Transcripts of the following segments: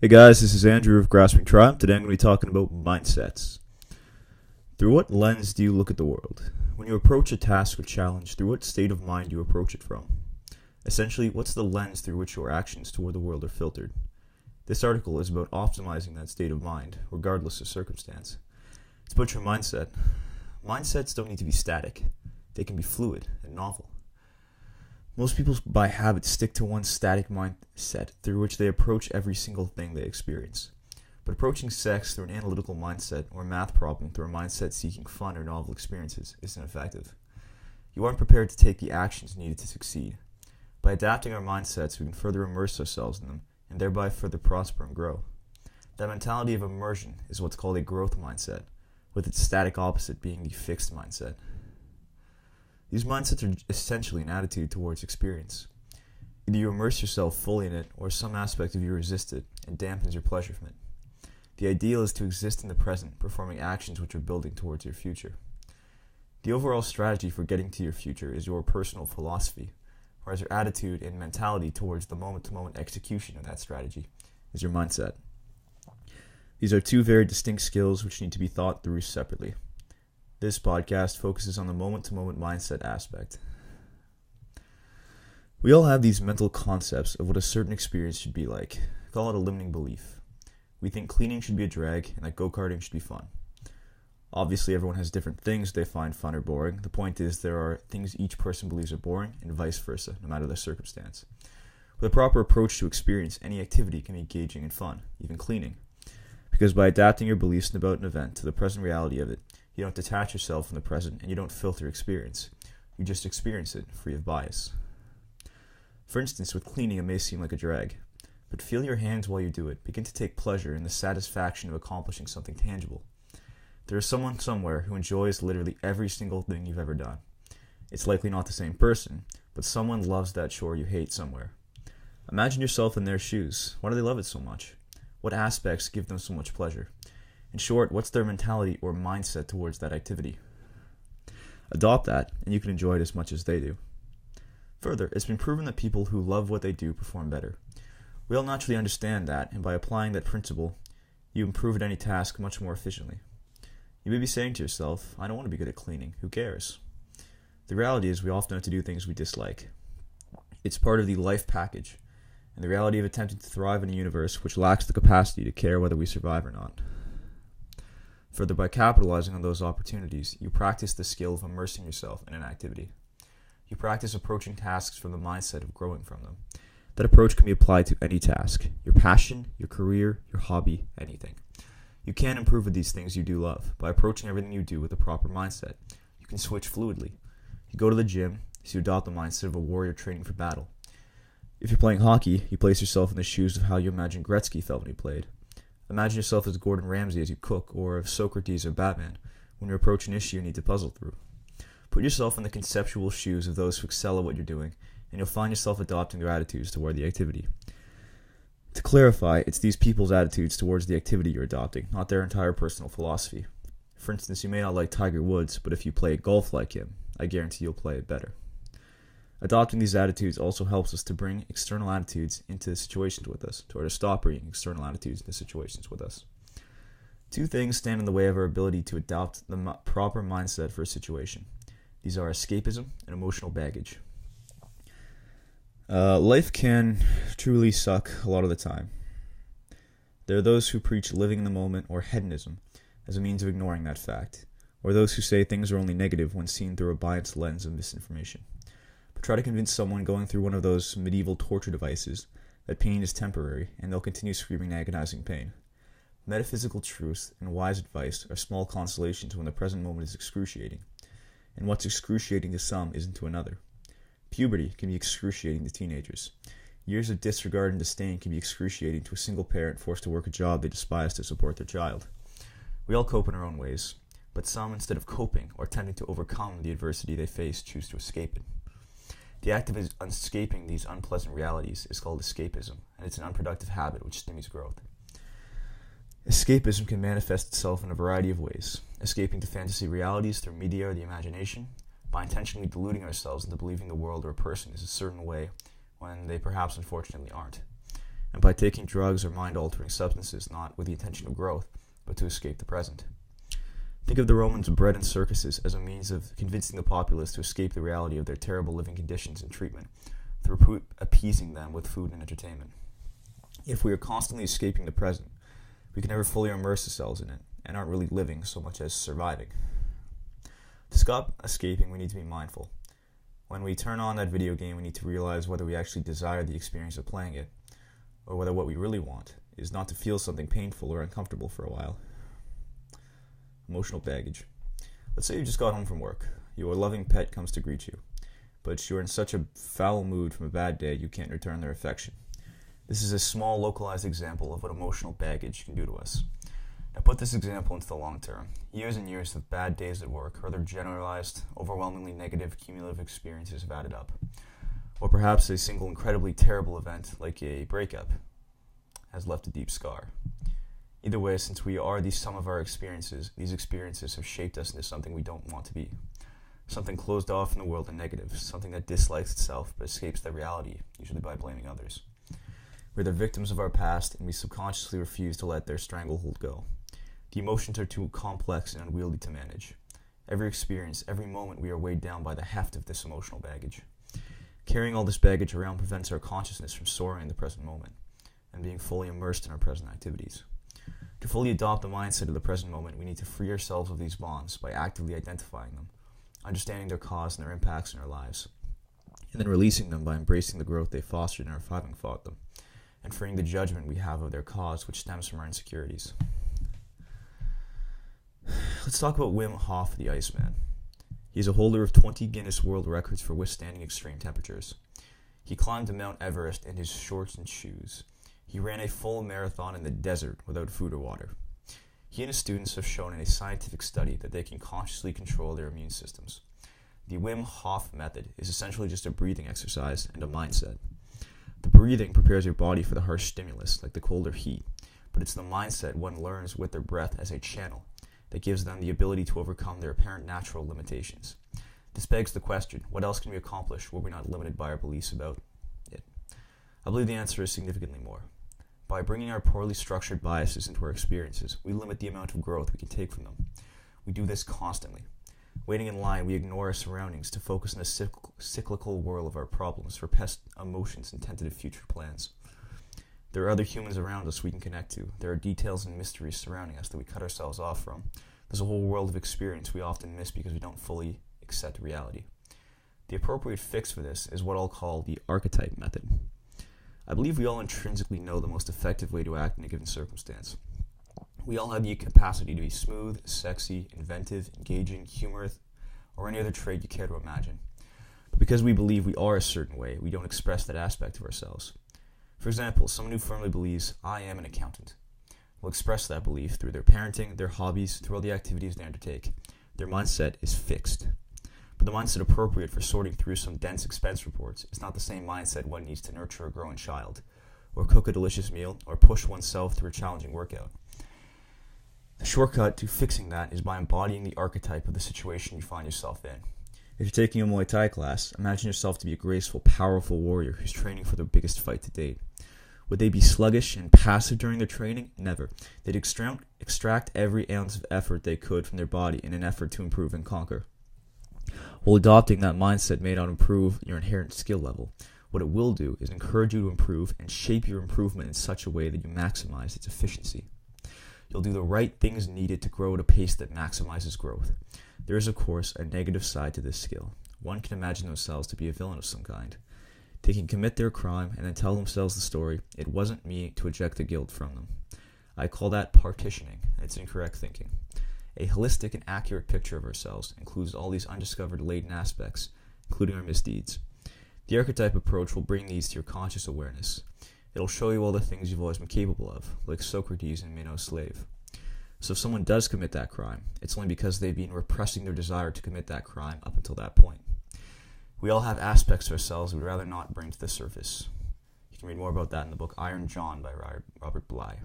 Hey guys, this is Andrew of Grasping Triumph. Today I'm going to be talking about mindsets. Through what lens do you look at the world? When you approach a task or challenge, through what state of mind do you approach it from? Essentially, what's the lens through which your actions toward the world are filtered? This article is about optimizing that state of mind, regardless of circumstance. It's about your mindset. Mindsets don't need to be static. They can be fluid and novel. Most people, by habit, stick to one static mindset through which they approach every single thing they experience. But approaching sex through an analytical mindset or a math problem through a mindset seeking fun or novel experiences isn't effective. You aren't prepared to take the actions needed to succeed. By adapting our mindsets, we can further immerse ourselves in them and thereby further prosper and grow. That mentality of immersion is what's called a growth mindset, with its static opposite being the fixed mindset. These mindsets are essentially an attitude towards experience. Either you immerse yourself fully in it, or some aspect of you resist it and dampens your pleasure from it. The ideal is to exist in the present, performing actions which are building towards your future. The overall strategy for getting to your future is your personal philosophy, whereas your attitude and mentality towards the moment-to-moment execution of that strategy is your mindset. These are two very distinct skills which need to be thought through separately. This podcast focuses on the moment-to-moment mindset aspect. We all have these mental concepts of what a certain experience should be like. Call it a limiting belief. We think cleaning should be a drag and that go-karting should be fun. Obviously, everyone has different things they find fun or boring. The point is there are things each person believes are boring and vice versa, no matter their circumstance. With a proper approach to experience, any activity can be engaging and fun, even cleaning. Because by adapting your beliefs about an event to the present reality of it, you don't detach yourself from the present and you don't filter experience. You just experience it, free of bias. For instance, with cleaning, it may seem like a drag. But feel your hands while you do it. Begin to take pleasure in the satisfaction of accomplishing something tangible. There is someone somewhere who enjoys literally every single thing you've ever done. It's likely not the same person, but someone loves that chore you hate somewhere. Imagine yourself in their shoes. Why do they love it so much? What aspects give them so much pleasure? In short, what's their mentality or mindset towards that activity? Adopt that, and you can enjoy it as much as they do. Further, it's been proven that people who love what they do perform better. We all naturally understand that, and by applying that principle, you improve at any task much more efficiently. You may be saying to yourself, I don't want to be good at cleaning, who cares? The reality is we often have to do things we dislike. It's part of the life package, and the reality of attempting to thrive in a universe which lacks the capacity to care whether we survive or not. Further, by capitalizing on those opportunities, you practice the skill of immersing yourself in an activity. You practice approaching tasks from the mindset of growing from them. That approach can be applied to any task, your passion, your career, your hobby, anything. You can improve with these things you do love. By approaching everything you do with a proper mindset, you can switch fluidly. You go to the gym, so you adopt the mindset of a warrior training for battle. If you're playing hockey, you place yourself in the shoes of how you imagine Gretzky felt when he played. Imagine yourself as Gordon Ramsay as you cook, or as Socrates or Batman when you approach an issue you need to puzzle through. Put yourself in the conceptual shoes of those who excel at what you're doing, and you'll find yourself adopting their attitudes toward the activity. To clarify, it's these people's attitudes towards the activity you're adopting, not their entire personal philosophy. For instance, you may not like Tiger Woods, but if you play golf like him, I guarantee you'll play it better. Adopting these attitudes also helps us to bring external attitudes into situations with us, or to stop bringing external attitudes into situations with us. Two things stand in the way of our ability to adopt the proper mindset for a situation. These are escapism and emotional baggage. Life can truly suck a lot of the time. There are those who preach living in the moment or hedonism as a means of ignoring that fact, or those who say things are only negative when seen through a biased lens of misinformation. But try to convince someone going through one of those medieval torture devices that pain is temporary, and they'll continue screaming agonizing pain. Metaphysical truth and wise advice are small consolations when the present moment is excruciating, and what's excruciating to some isn't to another. Puberty can be excruciating to teenagers. Years of disregard and disdain can be excruciating to a single parent forced to work a job they despise to support their child. We all cope in our own ways, but some, instead of coping or attempting to overcome the adversity they face, choose to escape it. The act of escaping these unpleasant realities is called escapism, and it's an unproductive habit which stimulates growth. Escapism can manifest itself in a variety of ways, escaping to fantasy realities through media or the imagination, by intentionally deluding ourselves into believing the world or a person is a certain way when they perhaps unfortunately aren't. and by taking drugs or mind-altering substances not with the intention of growth, but to escape the present. Think of the Romans' bread and circuses as a means of convincing the populace to escape the reality of their terrible living conditions and treatment through appeasing them with food and entertainment. If we are constantly escaping the present, we can never fully immerse ourselves in it and aren't really living so much as surviving. To stop escaping, we need to be mindful. When we turn on that video game, we need to realize whether we actually desire the experience of playing it, or whether what we really want is not to feel something painful or uncomfortable for a while. Emotional baggage. Let's say you just got home from work. Your loving pet comes to greet you, but you're in such a foul mood from a bad day you can't return their affection. This is a small, localized example of what emotional baggage can do to us. Now put this example into the long term. Years and years of bad days at work or other generalized, overwhelmingly negative, cumulative experiences have added up. Or perhaps a single incredibly terrible event, like a breakup, has left a deep scar. Either way, since we are the sum of our experiences, these experiences have shaped us into something we don't want to be. Something closed off in the world and negative, something that dislikes itself but escapes that reality, usually by blaming others. We're the victims of our past, and we subconsciously refuse to let their stranglehold go. The emotions are too complex and unwieldy to manage. Every experience, every moment, we are weighed down by the heft of this emotional baggage. Carrying all this baggage around prevents our consciousness from soaring in the present moment and being fully immersed in our present activities. To fully adopt the mindset of the present moment, we need to free ourselves of these bonds by actively identifying them, understanding their cause and their impacts in our lives, and then releasing them by embracing the growth they fostered in our having fought them, and freeing the judgment we have of their cause, which stems from our insecurities. Let's talk about Wim Hof, the Iceman. He is a holder of 20 Guinness World Records for withstanding extreme temperatures. He climbed to Mount Everest in his shorts and shoes. He ran a full marathon in the desert without food or water. He and his students have shown in a scientific study that they can consciously control their immune systems. The Wim Hof method is essentially just a breathing exercise and a mindset. The breathing prepares your body for the harsh stimulus, like the cold or heat, but it's the mindset one learns with their breath as a channel that gives them the ability to overcome their apparent natural limitations. This begs the question, what else can we accomplish were we not limited by our beliefs about it? I believe the answer is significantly more. By bringing our poorly structured biases into our experiences, we limit the amount of growth we can take from them. We do this constantly. Waiting in line, we ignore our surroundings to focus on the cyclical whirl of our problems for past emotions and tentative future plans. There are other humans around us we can connect to. There are details and mysteries surrounding us that we cut ourselves off from. There's a whole world of experience we often miss because we don't fully accept reality. The appropriate fix for this is what I'll call the archetype method. I believe we all intrinsically know the most effective way to act in a given circumstance. We all have the capacity to be smooth, sexy, inventive, engaging, humorous, or any other trait you care to imagine. But because we believe we are a certain way, we don't express that aspect of ourselves. For example, someone who firmly believes, I am an accountant, will express that belief through their parenting, their hobbies, through all the activities they undertake. Their mindset is fixed. But the mindset appropriate for sorting through some dense expense reports is not the same mindset one needs to nurture a growing child, or cook a delicious meal, or push oneself through a challenging workout. The shortcut to fixing that is by embodying the archetype of the situation you find yourself in. If you're taking a Muay Thai class, imagine yourself to be a graceful, powerful warrior who's training for their biggest fight to date. Would they be sluggish and passive during their training? Never. They'd extract every ounce of effort they could from their body in an effort to improve and conquer. While adopting that mindset may not improve your inherent skill level, what it will do is encourage you to improve and shape your improvement in such a way that you maximize its efficiency. You'll do the right things needed to grow at a pace that maximizes growth. There is, of course, a negative side to this skill. One can imagine themselves to be a villain of some kind. They can commit their crime and then tell themselves the story, it wasn't me, to eject the guilt from them. I call that partitioning, and it's incorrect thinking. A holistic and accurate picture of ourselves includes all these undiscovered latent aspects, including our misdeeds. The archetype approach will bring these to your conscious awareness. It'll show you all the things you've always been capable of, like Socrates and Meno's slave. So if someone does commit that crime, it's only because they've been repressing their desire to commit that crime up until that point. We all have aspects of ourselves we'd rather not bring to the surface. You can read more about that in the book Iron John by Robert Bly.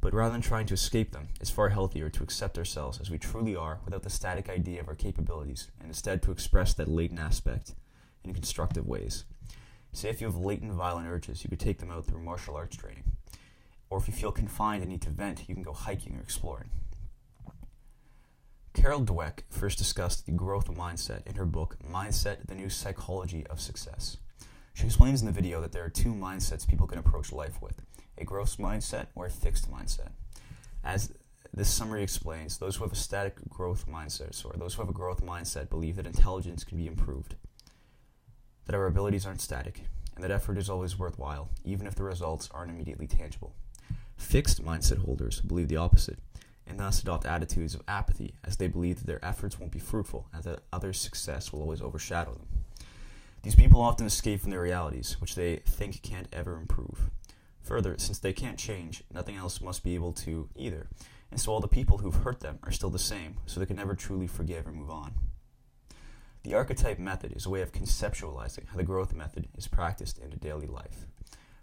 But rather than trying to escape them, it's far healthier to accept ourselves as we truly are without the static idea of our capabilities, and instead to express that latent aspect in constructive ways. Say if you have latent violent urges, you could take them out through martial arts training. Or if you feel confined and need to vent, you can go hiking or exploring. Carol Dweck first discussed the growth mindset in her book, Mindset, the New Psychology of Success. She explains in the video that there are two mindsets people can approach life with, a growth mindset or a fixed mindset. As this summary explains, those who have a growth mindset believe that intelligence can be improved, that our abilities aren't static, and that effort is always worthwhile, even if the results aren't immediately tangible. Fixed mindset holders believe the opposite, and thus adopt attitudes of apathy, as they believe that their efforts won't be fruitful and that others' success will always overshadow them. These people often escape from their realities, which they think can't ever improve. Further, since they can't change, nothing else must be able to either, and so all the people who've hurt them are still the same, so they can never truly forgive or move on. The archetype method is a way of conceptualizing how the growth method is practiced into daily life,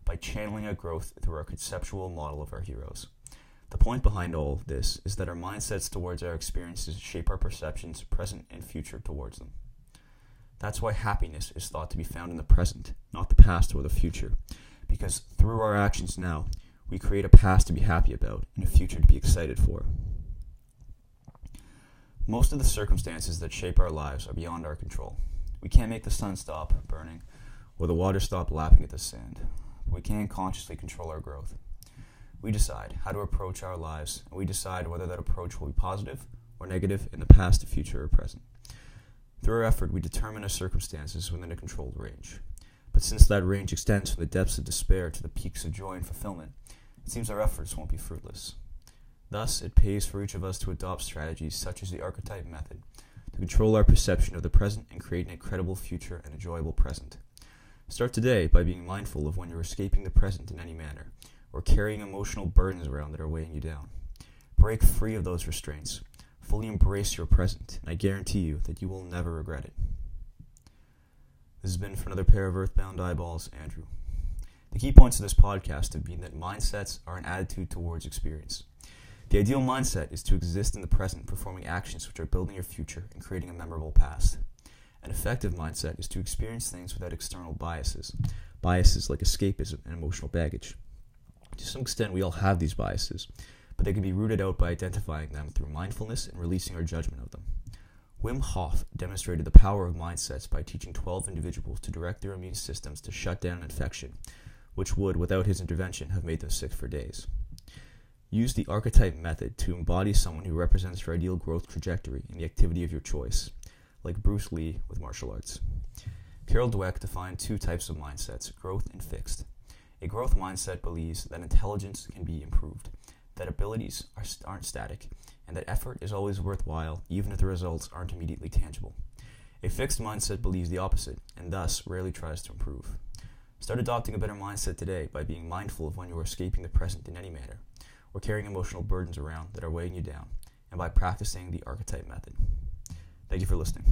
by channeling our growth through our conceptual model of our heroes. The point behind all of this is that our mindsets towards our experiences shape our perceptions, present and future, towards them. That's why happiness is thought to be found in the present, not the past or the future, because through our actions now, we create a past to be happy about and a future to be excited for. Most of the circumstances that shape our lives are beyond our control. We can't make the sun stop burning or the water stop lapping at the sand. We can consciously control our growth. We decide how to approach our lives, and we decide whether that approach will be positive or negative in the past, future, or present. Through our effort, we determine our circumstances within a controlled range. But since that range extends from the depths of despair to the peaks of joy and fulfillment, it seems our efforts won't be fruitless. Thus, it pays for each of us to adopt strategies such as the archetype method to control our perception of the present and create an incredible future and enjoyable present. Start today by being mindful of when you're escaping the present in any manner, or carrying emotional burdens around that are weighing you down. Break free of those restraints. Fully embrace your present, and I guarantee you that you will never regret it. This has been for another pair of Earthbound Eyeballs, Andrew. The key points of this podcast have been that mindsets are an attitude towards experience. The ideal mindset is to exist in the present, performing actions which are building your future and creating a memorable past. An effective mindset is to experience things without external biases like escapism and emotional baggage. To some extent, we all have these biases, but they can be rooted out by identifying them through mindfulness and releasing our judgment of them. Wim Hof demonstrated the power of mindsets by teaching 12 individuals to direct their immune systems to shut down an infection, which would, without his intervention, have made them sick for days. Use the archetype method to embody someone who represents your ideal growth trajectory in the activity of your choice, like Bruce Lee with martial arts. Carol Dweck defined two types of mindsets, growth and fixed. A growth mindset believes that intelligence can be improved, that abilities aren't static, and that effort is always worthwhile, even if the results aren't immediately tangible. A fixed mindset believes the opposite, and thus rarely tries to improve. Start adopting a better mindset today by being mindful of when you are escaping the present in any manner, or carrying emotional burdens around that are weighing you down, and by practicing the archetype method. Thank you for listening.